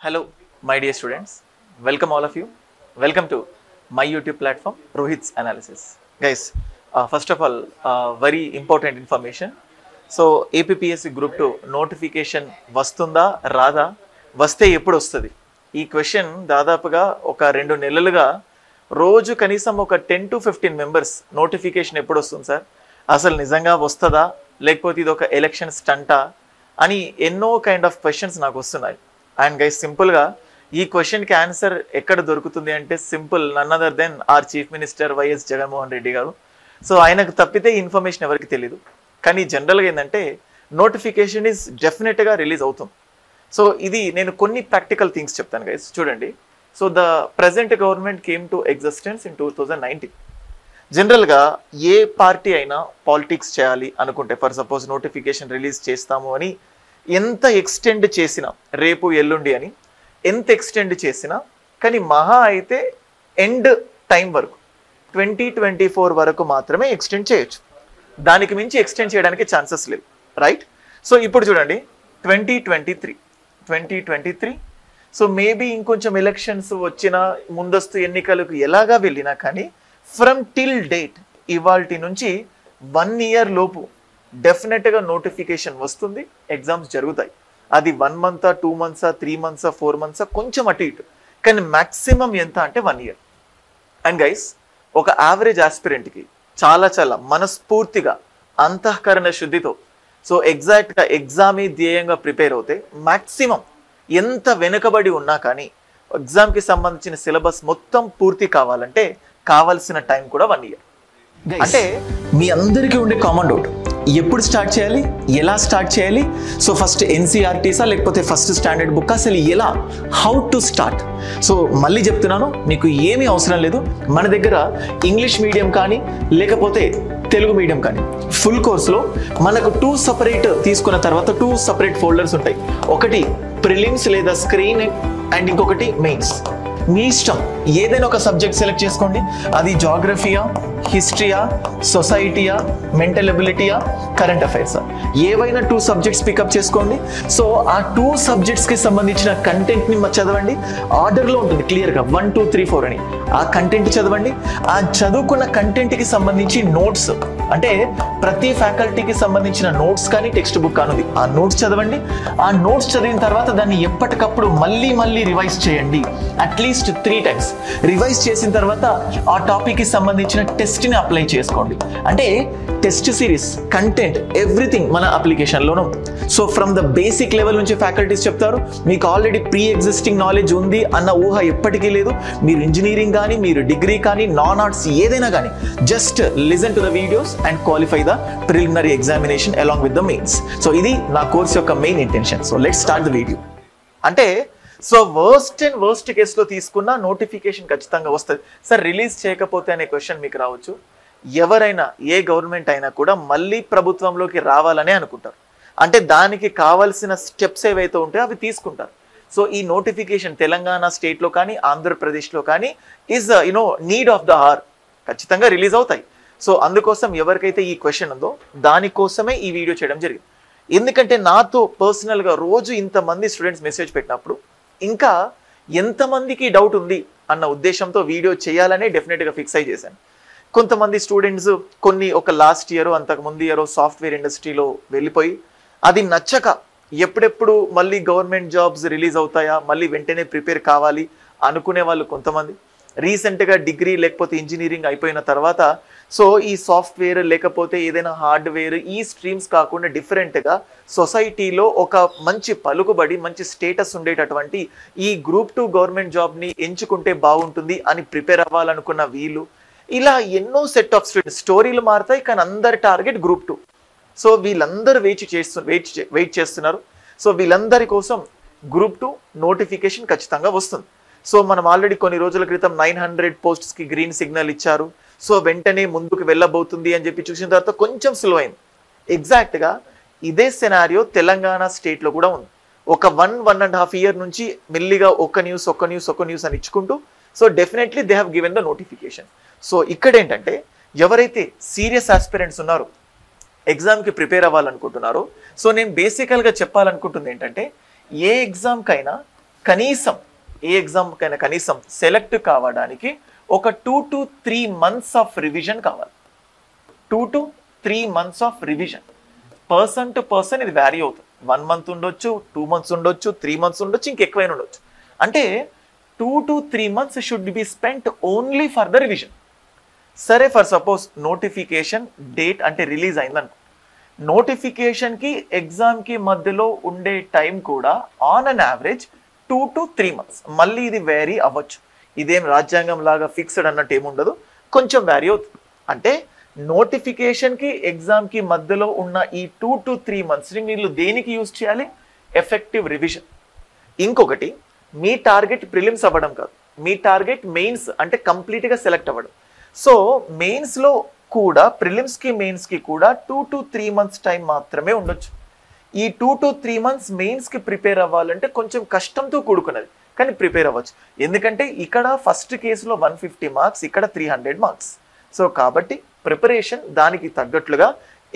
Hello, my dear students. Welcome all of you. Welcome to my YouTube platform, Rohit's Analysis. Guys, first of all, very important information. So, APPSC Group 2 notification వస్తుందా రాదా, వస్తే ఎప్పుడు వస్తుంది? ఈ question దాదాపుగా ఒక 2 నెలలుగా రోజు కనీసం ఒక 10 to 15 మెంబర్స్ నోటిఫికేషన్ ఎప్పుడు వస్తుంది సార్, అసలు నిజంగా వస్తుందా లేకపోతే ఇది ఒక ఎలక్షన్ స్టంటా అని ఎన్నో కైండ్ ఆఫ్ క్వశ్చన్స్ నాకు వస్తున్నాయి. అండ్ గైస్, సింపుల్గా ఈ క్వశ్చన్కి ఆన్సర్ ఎక్కడ దొరుకుతుంది అంటే simple, none other than our chief minister YS Jaganmohan Reddy garu. So ఆయనకు తప్పితే ఇన్ఫర్మేషన్ ఎవరికి తెలియదు. కానీ జనరల్గా ఏంటంటే నోటిఫికేషన్ ఈజ్ డెఫినెట్గా రిలీజ్ అవుతుంది. సో ఇది నేను కొన్ని ప్రాక్టికల్ థింగ్స్ చెప్తాను గైస్, చూడండి. So the present government came to existence in 2019. జనరల్గా ఏ పార్టీ అయినా పాలిటిక్స్ చేయాలి అనుకుంటే, ఫర్ సపోజ్ నోటిఫికేషన్ రిలీజ్ చేస్తాము అని ఎంత ఎక్స్టెండ్ చేసినా, రేపు ఎల్లుండి అని ఎంత ఎక్స్టెండ్ చేసినా, కానీ మహా అయితే ఎండ్ టైం వరకు 2024 వరకు మాత్రమే ఎక్స్టెండ్ చేయొచ్చు. దానికి మించి ఎక్స్టెండ్ చేయడానికి ఛాన్సెస్ లేవు, రైట్? సో ఇప్పుడు చూడండి 2023. సో మేబీ ఇంకొంచెం ఎలక్షన్స్ వచ్చిన ముందస్తు ఎన్నికలకు ఎలాగా వెళ్ళినా కానీ ఫ్రమ్ టిల్ డేట్ ఇవాల్టి నుంచి 1 ఇయర్ లోపు డెఫినెట్గా నోటిఫికేషన్ వస్తుంది, ఎగ్జామ్స్ జరుగుతాయి. అది 1 month, 2 months, 3 months, 4 months కొంచెం అటు ఇటు, కానీ మ్యాక్సిమం ఎంత అంటే 1 year. అండ్ గైస్, ఒక యావరేజ్ ఆస్పిరెంట్కి చాలా చాలా మనస్ఫూర్తిగా అంతఃకరణ శుద్ధితో సో ఎగ్జాక్ట్గా ఎగ్జామ్ ధ్యేయంగా ప్రిపేర్ అవుతే మ్యాక్సిమం ఎంత వెనుకబడి ఉన్నా కానీ ఎగ్జామ్కి సంబంధించిన సిలబస్ మొత్తం పూర్తి కావాలంటే కావాల్సిన టైం కూడా 1 year. అంటే మీ అందరికీ ఉండే కామన్ డౌట్, ఎప్పుడు స్టార్ట్ చేయాలి, ఎలా స్టార్ట్ చేయాలి? సో ఫస్ట్ ఎన్సీఆర్టీసా లేకపోతే ఫస్ట్ స్టాండర్డ్ బుక్, అసలు ఎలా, హౌ టు స్టార్ట్? సో మళ్ళీ చెప్తున్నాను, మీకు ఏమీ అవసరం లేదు. మన దగ్గర ఇంగ్లీష్ మీడియం కానీ లేకపోతే తెలుగు మీడియం కానీ ఫుల్ కోర్స్లో మనకు 2 separate తీసుకున్న తర్వాత 2 separate ఫోల్డర్స్ ఉంటాయి. ఒకటి ప్రిలిమ్స్ లేదా స్క్రీనింగ్ అండ్ ఇంకొకటి మెయిన్స్. మీ ఇష్టం, ఏదైనా ఒక సబ్జెక్ట్ సెలెక్ట్ చేసుకోండి. అది జాగ్రఫీయా, హిస్టరీయా, సొసైటీయా, మెంటల్ ఎబిలిటీయా, కరెంట్ అఫైర్సా, ఏవైనా 2 subjects పికప్ చేసుకోండి. సో ఆ 2 subjectsకి సంబంధించిన కంటెంట్ని చదవండి. ఆర్డర్లో ఉంటుంది క్లియర్గా 1, 2, 3, 4 అని. ఆ కంటెంట్ చదవండి. ఆ చదువుకున్న కంటెంట్కి సంబంధించి నోట్స్, అంటే ప్రతి ఫ్యాకల్టీకి సంబంధించిన నోట్స్ కానీ టెక్స్ట్ బుక్ కానుంది, ఆ నోట్స్ చదవండి. ఆ నోట్స్ చదివిన తర్వాత దాన్ని ఎప్పటికప్పుడు మళ్ళీ రివైజ్ చేయండి. అట్లీస్ట్ 3 times రివైజ్ చేసిన తర్వాత ఆ టాపిక్కి సంబంధించిన టెస్ట్ని అప్లై చేసుకోండి. అంటే టెస్ట్ సిరీస్, కంటెంట్, ఎవ్రీథింగ్ మన అప్లికేషన్లోనూ. So from the basic level నుంచి ఫ్యాకల్టీస్ చెప్తారు. మీకు ఆల్రెడీ ప్రీ ఎగ్జిస్టింగ్ నాలెడ్జ్ ఉంది అన్న ఊహ ఎప్పటికీ లేదు. మీరు ఇంజనీరింగ్ కానీ, మీరు డిగ్రీ కానీ, నాన్ ఆర్ట్స్ ఏదైనా కానీ, just listen to the videos and qualify the preliminary examination along with the mains. So ఇది నా కోర్స్ యొక్క main intention. So let's start the video. అంటే సో వర్స్ట్ కేసులో తీసుకున్న నోటిఫికేషన్ ఖచ్చితంగా వస్తుంది. సార్ రిలీజ్ చేయకపోతే అనే క్వశ్చన్ మీకు రావచ్చు. ఎవరైనా, ఏ గవర్నమెంట్ అయినా కూడా మళ్ళీ ప్రభుత్వంలోకి రావాలనే అనుకుంటారు. అంటే దానికి కావాల్సిన స్టెప్స్ ఏవైతే ఉంటాయో అవి తీసుకుంటారు. సో ఈ నోటిఫికేషన్ తెలంగాణ స్టేట్లో కానీ ఆంధ్రప్రదేశ్లో కానీ is need of the hour, ఖచ్చితంగా రిలీజ్ అవుతాయి. సో అందుకోసం ఎవరికైతే ఈ క్వశ్చన్ ఉందో దానికోసమే ఈ వీడియో చేయడం జరిగింది. ఎందుకంటే నాతో పర్సనల్గా రోజు ఇంతమంది స్టూడెంట్స్ మెసేజ్ పెట్టినప్పుడు ఇంకా ఎంతమందికి డౌట్ ఉంది అన్న ఉద్దేశంతో వీడియో చేయాలనే డెఫినెట్గా ఫిక్స్ అయి చేశాను. కొంతమంది స్టూడెంట్స్ ఒక లాస్ట్ ఇయర్, అంతకు ముందు ఇయర్ సాఫ్ట్వేర్ ఇండస్ట్రీలో వెళ్ళిపోయి అది నచ్చక ఎప్పుడెప్పుడు మళ్ళీ గవర్నమెంట్ జాబ్స్ రిలీజ్ అవుతాయా, మళ్ళీ వెంటనే ప్రిపేర్ కావాలి అనుకునే వాళ్ళు కొంతమంది. రీసెంట్గా డిగ్రీ లేకపోతే ఇంజనీరింగ్ అయిపోయిన తర్వాత సో ఈ సాఫ్ట్వేర్ లేకపోతే ఏదైనా హార్డ్వేర్, ఈ స్ట్రీమ్స్ కాకుండా డిఫరెంట్గా సొసైటీలో ఒక మంచి పలుకుబడి, మంచి స్టేటస్ ఉండేటటువంటి ఈ గ్రూప్ 2 గవర్నమెంట్ జాబ్ని ఎంచుకుంటే బాగుంటుంది అని ప్రిపేర్ అవ్వాలనుకున్న వీళ్ళు, ఇలా ఎన్నో సెట్ ఆఫ్ స్టూడెంట్స్. స్టోరీలు మారుతాయి కానీ అందరి టార్గెట్ గ్రూప్ 2. సో వీళ్ళందరూ వెయిట్ చేస్తున్నారు. సో వీళ్ళందరి కోసం గ్రూప్ 2 నోటిఫికేషన్ ఖచ్చితంగా వస్తుంది. సో మనం ఆల్రెడీ కొన్ని రోజుల క్రితం 900 పోస్ట్స్కి గ్రీన్ సిగ్నల్ ఇచ్చారు. సో వెంటనే ముందుకు వెళ్ళబోతుంది అని చెప్పి చూసిన తర్వాత కొంచెం స్లో అయింది. ఎగ్జాక్ట్గా ఇదే సెనారియో తెలంగాణ స్టేట్లో కూడా ఉంది. ఒక 1.5 year నుంచి మెల్లిగా ఒక న్యూస్ అని ఇచ్చుకుంటూ so definitely they have given the notification. So ఇక్కడ ఏంటంటే ఎవరైతే సీరియస్ ఆస్పిరెంట్స్ ఉన్నారో, ఎగ్జామ్కి ప్రిపేర్ అవ్వాలనుకుంటున్నారో, సో నేను బేసికల్గా చెప్పాలనుకుంటుంది ఏంటంటే ఏ ఎగ్జామ్కైనా కనీసం ఏ ఎగ్జామ్ కైనా కనీసం సెలెక్ట్ కావడానికి ఒక 2 to 3 months ఆఫ్ రివిజన్ కావాలి. 2 to 3 months of revision. Person to person ఇది వ్యారీ అవుతుంది. 1 month ఉండొచ్చు, 2 months ఉండొచ్చు, 3 months ఉండొచ్చు, ఇంకెక్కువైనా ఉండొచ్చు. అంటే 2 to 3 months should be spent only for the revision. సరే, ఫర్ సపోజ్ నోటిఫికేషన్ డేట్ అంటే రిలీజ్ అయిందనుకో, నోటిఫికేషన్కి ఎగ్జామ్కి మధ్యలో ఉండే టైం కూడా on an average 2 to 3 months. మళ్ళీ ఇది వేరీ అవ్వచ్చు. ఇదేం రాజ్యాంగం లాగా ఫిక్స్డ్ అన్నట్టు ఏముండదు, కొంచెం వ్యారీ అవుతుంది. అంటే నోటిఫికేషన్కి ఎగ్జామ్కి మధ్యలో ఉన్న ఈ 2 to 3 monthsని మీరు దేనికి యూజ్ చేయాలి? Effective revision. ఇంకొకటి, మీ టార్గెట్ ప్రిలిమ్స్ అవ్వడం కాదు, మీ టార్గెట్ మెయిన్స్ అంటే కంప్లీట్గా సెలెక్ట్ అవ్వడం. సో మెయిన్స్లో కూడా, ప్రిలిమ్స్కి మెయిన్స్కి కూడా 2 to 3 months టైం మాత్రమే ఉండొచ్చు. ఈ 2 to 3 months మెయిన్స్కి ప్రిపేర్ అవ్వాలంటే కొంచెం కష్టంతో కూడుకున్నది, కానీ ప్రిపేర్ అవ్వచ్చు. ఎందుకంటే ఇక్కడ ఫస్ట్ కేసులో 150 మార్క్స్, ఇక్కడ 300 మార్క్స్. సో కాబట్టి ప్రిపరేషన్ దానికి తగ్గట్లుగా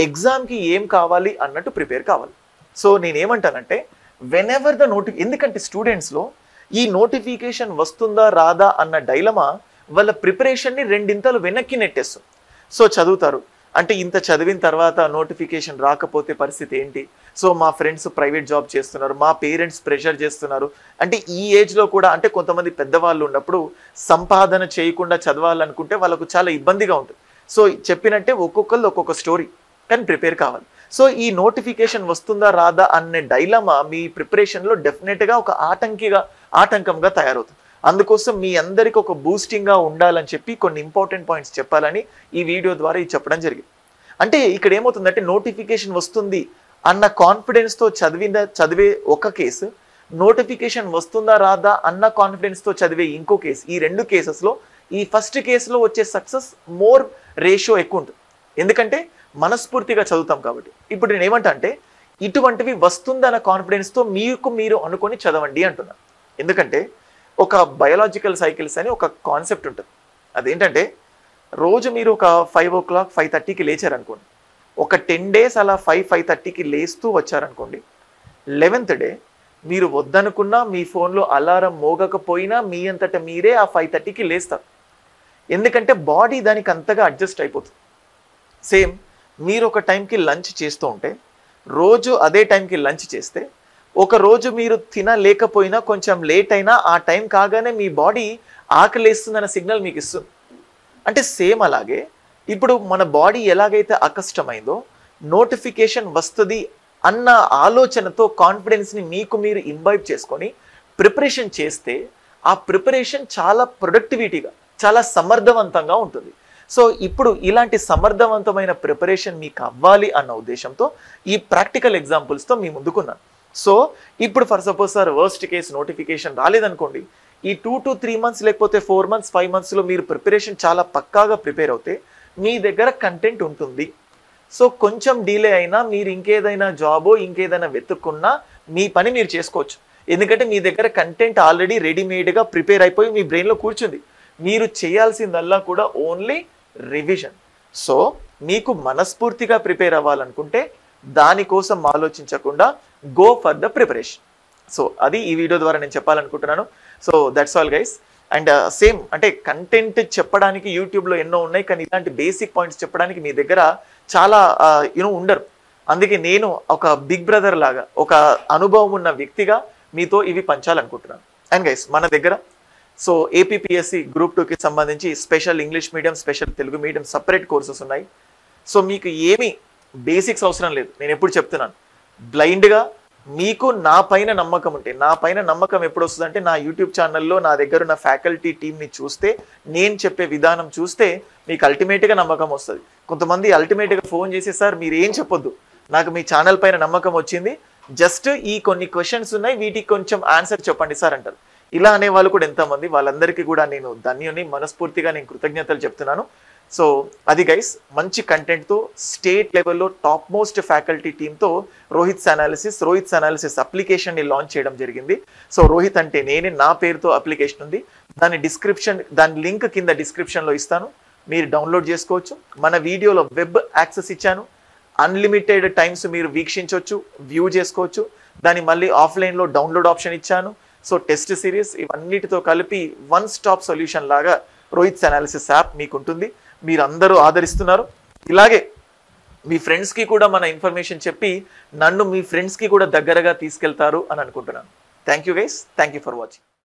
ఎగ్జామ్కి ఏం కావాలి అన్నట్టు ప్రిపేర్ కావాలి. సో నేనేమంటానంటే వెనెవర్ ద ఎందుకంటే స్టూడెంట్స్లో ఈ నోటిఫికేషన్ వస్తుందా రాదా అన్న డైలమా వాళ్ళ ప్రిపరేషన్ని రెండింతలు వెనక్కి నెట్టేస్తుంది. సో చదువుతారు, అంటే ఇంత చదివిన తర్వాత నోటిఫికేషన్ రాకపోతే పరిస్థితి ఏంటి? సో మా ఫ్రెండ్స్ ప్రైవేట్ జాబ్ చేస్తున్నారు, మా పేరెంట్స్ ప్రెషర్ చేస్తున్నారు. అంటే ఈ ఏజ్లో కూడా, అంటే కొంతమంది పెద్దవాళ్ళు ఉన్నప్పుడు సంపాదన చేయకుండా చదవాలనుకుంటే వాళ్ళకు చాలా ఇబ్బందిగా ఉంటుంది. సో చెప్పినట్టే ఒక్కొక్కళ్ళు ఒక్కొక్క స్టోరీ, కానీ ప్రిపేర్ కావాలి. సో ఈ నోటిఫికేషన్ వస్తుందా రాదా అనే డైలమా మీ ప్రిపరేషన్లో డెఫినెట్గా ఒక ఆటంకంగా తయారవుతుంది. అందుకోసం మీ అందరికి ఒక బూస్టింగ్గా ఉండాలని చెప్పి కొన్ని ఇంపార్టెంట్ పాయింట్స్ చెప్పాలని ఈ వీడియో ద్వారా ఇది చెప్పడం జరిగింది. అంటే ఇక్కడ ఏమవుతుందంటే నోటిఫికేషన్ వస్తుంది అన్న కాన్ఫిడెన్స్తో చదివే ఒక కేసు, నోటిఫికేషన్ వస్తుందా రాదా అన్న కాన్ఫిడెన్స్తో చదివే ఇంకో కేసు. ఈ రెండు కేసెస్లో ఈ ఫస్ట్ కేసులో వచ్చే సక్సెస్ మోర్ రేషియో ఎక్కువ ఉంటుంది, ఎందుకంటే మనస్ఫూర్తిగా చదువుతాం కాబట్టి. ఇప్పుడు నేను ఏమంటా అంటే ఇటువంటివి వస్తుందన్న కాన్ఫిడెన్స్తో మీరు అనుకొని చదవండి అంటున్నాను. ఎందుకంటే ఒక బయోలాజికల్ సైకిల్స్ అని ఒక కాన్సెప్ట్ ఉంటుంది. అదేంటంటే రోజు మీరు ఒక 5 o'clock 5:30కి లేచారనుకోండి, ఒక 10 days అలా 5:30కి లేస్తూ వచ్చారనుకోండి, 11th day మీరు వద్దనుకున్నా మీ ఫోన్లో అలారం మోగకపోయినా మీ అంతటా మీరే ఆ 5:30కి లేస్తారు. ఎందుకంటే బాడీ దానికి అంతగా అడ్జస్ట్ అయిపోతుంది. సేమ్ మీరు ఒక టైంకి లంచ్ చేస్తూ ఉంటే, రోజు అదే టైంకి లంచ్ చేస్తే, ఒక రోజు మీరు తినలేకపోయినా కొంచెం లేట్ అయినా ఆ టైం కాగానే మీ బాడీ ఆకలేస్తుందన్న సిగ్నల్ మీకు ఇస్తుంది. అంటే సేమ్ అలాగే ఇప్పుడు మన బాడీ ఎలాగైతే అకష్టమైందో నోటిఫికేషన్ వస్తుంది అన్న ఆలోచనతో కాన్ఫిడెన్స్ని మీరు ఇంబైబ్ చేసుకొని ప్రిపరేషన్ చేస్తే ఆ ప్రిపరేషన్ చాలా ప్రొడక్టివిటీగా, చాలా సమర్థవంతంగా ఉంటుంది. సో ఇప్పుడు ఇలాంటి సమర్థవంతమైన ప్రిపరేషన్ మీకు అవ్వాలి అన్న ఉద్దేశంతో ఈ ప్రాక్టికల్ ఎగ్జాంపుల్స్తో మీ ముందుకున్నాను. సో ఇప్పుడు for suppose sir worst case notification రాలేదనుకోండి, ఈ 2 to 3 months లేకపోతే 4 months 5 monthsలో మీరు ప్రిపరేషన్ చాలా పక్కాగా ప్రిపేర్ అవుతే మీ దగ్గర కంటెంట్ ఉంటుంది. సో కొంచెం డిలే అయినా మీరు ఇంకేదైనా జాబో ఇంకేదైనా వెతుక్కున్నా మీ పని మీరు చేసుకోవచ్చు. ఎందుకంటే మీ దగ్గర కంటెంట్ ఆల్రెడీ రెడీమేడ్గా ప్రిపేర్ అయిపోయి మీ బ్రెయిన్లో కూర్చుంది. మీరు చేయాల్సిందల్లా కూడా ఓన్లీ రివిజన్. సో మీకు మనస్ఫూర్తిగా ప్రిపేర్ అవ్వాలనుకుంటే దానికోసం ఆలోచించకుండా go for the preparation. So అది ఈ వీడియో ద్వారా నేను చెప్పాలనుకుంటున్నాను. So that's all guys. And same అంటే కంటెంట్ చెప్పడానికి యూట్యూబ్లో ఎన్నో ఉన్నాయి, కానీ ఇలాంటి బేసిక్ పాయింట్స్ చెప్పడానికి మీ దగ్గర చాలా ఉండరు. అందుకే నేను ఒక బిగ్ బ్రదర్ లాగా, ఒక అనుభవం ఉన్న వ్యక్తిగా మీతో ఇవి పంచాలనుకుంటున్నాను. అండ్ గైస్ మన దగ్గర సో ఏపీపీఎస్సి Group 2కి సంబంధించి special English medium, special Telugu medium separate courses ఉన్నాయి. సో మీకు ఏమీ బేసిక్స్ అవసరం లేదు. నేను ఎప్పుడు చెప్తున్నాను, బ్లైండ్గా మీకు నా పైన నమ్మకం ఉంటే, నా పైన నమ్మకం ఎప్పుడు వస్తుందంటే నా యూట్యూబ్ ఛానల్లో నా దగ్గర ఉన్న ఫ్యాకల్టీ టీమ్ని చూస్తే, నేను చెప్పే విధానం చూస్తే మీకు అల్టిమేట్గా నమ్మకం వస్తుంది. కొంతమంది అల్టిమేట్గా ఫోన్ చేసి సార్ మీరు ఏం చెప్పొద్దు, నాకు మీ ఛానల్ పైన నమ్మకం వచ్చింది, జస్ట్ ఈ కొన్ని క్వశ్చన్స్ ఉన్నాయి వీటికి కొంచెం ఆన్సర్ చెప్పండి సార్ అంటారు. ఇలా అనే వాళ్ళు కూడా ఎంతమంది, వాళ్ళందరికీ కూడా నేను ధన్యుని, మనస్ఫూర్తిగా నేను కృతజ్ఞతలు చెప్తున్నాను. సో అది గైస్, మంచి కంటెంట్తో స్టేట్ లెవెల్లో టాప్ మోస్ట్ ఫ్యాకల్టీ టీమ్తో రోహిత్స్ అనాలిసిస్ అప్లికేషన్ని లాంచ్ చేయడం జరిగింది. సో రోహిత్ అంటే నేనే, నా పేరుతో అప్లికేషన్ ఉంది. దాని లింక్ కింద డిస్క్రిప్షన్లో ఇస్తాను, మీరు డౌన్లోడ్ చేసుకోవచ్చు. మన వీడియోలో వెబ్ యాక్సెస్ ఇచ్చాను, అన్లిమిటెడ్ టైమ్స్ మీరు వీక్షించవచ్చు, వ్యూ చేసుకోవచ్చు. దాన్ని మళ్ళీ ఆఫ్లైన్లో డౌన్లోడ్ ఆప్షన్ ఇచ్చాను. సో టెస్ట్ సిరీస్ ఇవన్నిటితో కలిపి వన్ స్టాప్ సొల్యూషన్ లాగా రోహిత్స్ అనాలిసిస్ యాప్ మీకు ఉంటుంది. మీరు అందరూ ఆదరిస్తున్నారు. ఇలాగే మీ ఫ్రెండ్స్కి కూడా మన ఇన్ఫర్మేషన్ చెప్పి నన్ను మీ ఫ్రెండ్స్కి కూడా దగ్గరగా తీసుకెళ్తారు అని అనుకుంటున్నాను. Thank you guys, thank you for watching.